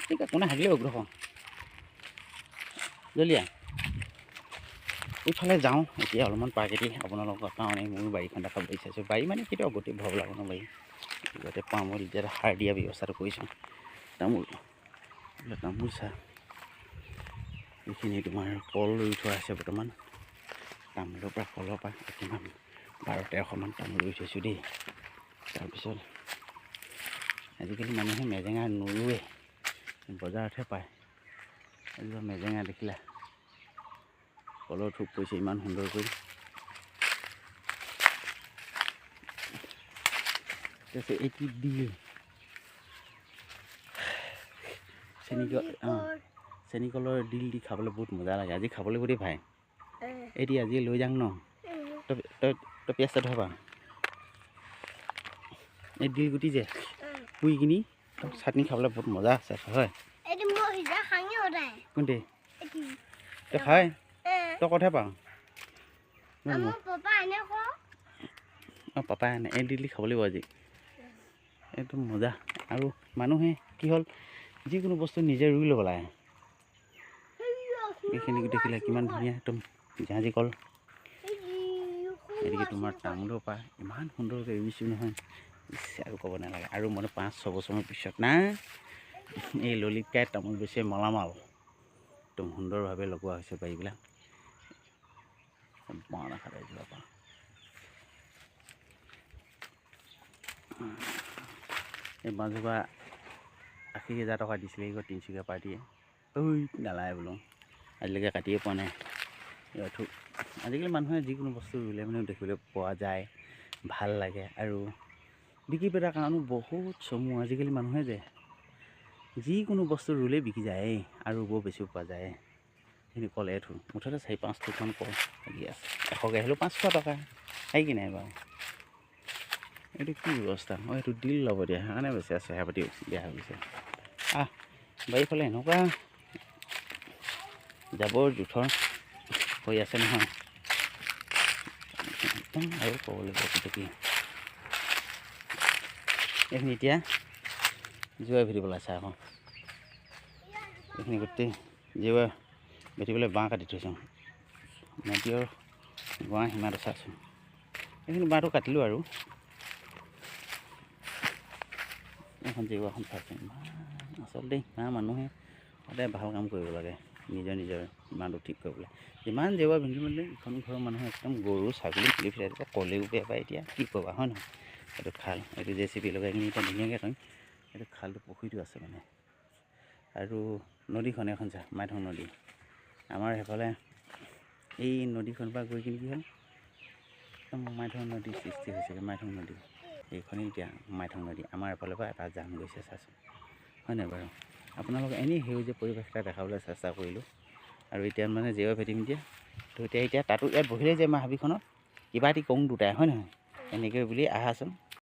ঠিক আছে কোনে হাগিলে গ্ৰহ জলিয়া এইফালে যাওঁ এতিয়া অলপমান পাৰ্কেটি আপোনালোকৰ কাৰণে মোৰ বাৰীখন দেখাব বিচাৰিছোঁ বাৰী মানে কেতিয়াও গোটেই ভব লাগো ন বাৰী যাতে পাওঁ মই এতিয়া সাৰ দিয়া ব্যৱস্থাটো কৰিছোঁ তামোল তামোল চাহ এইখিনি তোমাৰ কল ৰুই থোৱা আছে বৰ্তমান তামোলৰ পৰা কলৰ পৰা কিমান 12-13মান তামোল ৰুই থৈছোঁ দেই তাৰপিছত আজিকালি মানুহে মেজেঙা নোৰোৱে বজাৰতহে পায় আজিকালি মেজেঙা দেখিলা কলৰ থোক পৰিছে ইমান সুন্দৰকৈ তাৰপিছত এইটো দিল চেনিকলৰ দিল দি খাবলৈ বহুত মজা লাগে আজি খাবলৈ গোটেই ভাই এটি আজি লৈ যাওঁ ন তই পিঁয়াজ এটা থবা এই দিল গুটি যে পুৰি কিনি চাটনি খাবলৈ বহুত মজা আছে হয় কোনটি তই খাই তই কথা পাওঁ অঁ পাপাই আনে এই দিল দি খাব লাগিব আজি এইটো মজা আৰু মানুহে কি হ'ল যিকোনো বস্তু নিজে ৰুই ল'ব লাগে এইখিনি দেখিলে কিমান ধুনীয়া একদম জাহাজী কল এদিকে তোমাৰ তামোলৰ পৰা ইমান সুন্দৰকৈ ৰুইছোঁ নহয় আৰু ক'ব নালাগে আৰু মানে 5-6 বছৰৰ পিছত না এই ললিতকাই তামোল বেছি মলামাল একদম সুন্দৰভাৱে লগোৱা হৈছে বাৰীবিলাক বাঁহ খাই যোৱা পৰা এই বাঁহজোপা 80,000 টকা দিছিলে এই তিনিচুকীয়া পাৰ্টিয়ে ঐ নালাগে বোলো আজিলৈকে কাটিয়ে পোৱা নাই আজিকালি মানুহে যিকোনো বস্তু ৰুলে মানে দেখিবলৈ পোৱা যায় ভাল লাগে আৰু বিক্ৰী পেটাৰ কাৰণেও বহুত চমু আজিকালি মানুহে যে যিকোনো বস্তু ৰুলেই বিকি যায় আৰু বৰ বেছিও পোৱা যায় সেইখিনি কলে থো মুঠতে 4-5 থোকমান কল লাগি আছে 100কৈ আহিলেও 500 টকা আহি কি নাই বাৰু এইটো কি ব্যৱস্থা অঁ এইটো দিল ল'ব দিয়া সেইকাৰণে বেছি আছে সেয়া পাতি বেয়া হৈ গৈছে বাৰীফালে এনেকুৱা জাবৰ জোথৰ হৈ আছে নহয় একদম আৰু ক'বলৈ কি এইখিনি এতিয়া জোৱাই ভেটিবলৈ আছে আকৌ এইখিনি গোটেই জেওৱা ভেটিবলৈ বাঁহ কাটি থৈছোঁ নদীৰ গঁড়া সীমাত চাইছোঁ এইখিনি বাঁহটো কাটিলোঁ আৰু এখন জেওৱাখন চাইছোঁ আচলতে মানুহে সদায় ভাল কাম কৰিব লাগে নিজৰ ইমানটো ঠিক কৰিবলৈ যিমান জেওৱা ভিন্ধি মেলি ইখন ঘৰৰ মানুহে একদম গৰু ছাগলী খুলি ফেলাই দিব কলেও বেয়া পায় এতিয়া কি ক'বা হয় নহয় এইটো খাল এইটো JCB লগাই কিনি এতিয়া ধুনীয়াকৈ কৰিম এইটো খালটো পুখুৰীটো আছে মানে আৰু নদীখন এখন যা মাইথন নদী আমাৰ সেইফালে এই নদীখন পৰা গৈ কিনি কি হ'ল একদম মাইথন নদীৰ সৃষ্টি হৈছেগৈ মাইথন নদী এইখনেই এতিয়া মাইথন নদী আমাৰ এফালৰ পৰা এটা জান গৈছে চাচোন হয় নাই বাৰু আপোনালোকে এনেই সেউজীয়া পৰিৱেশ এটা দেখাবলৈ চেষ্টা কৰিলোঁ আৰু এতিয়া মানে জেওৱা ভেটিম দিয়া তো এতিয়া তাতো ইয়াত বহিলে যে আমাৰ হাবিখনত কিবা এটি কওঁ দুটাই হয় নহয় এনেকৈ বুলি আহাচোন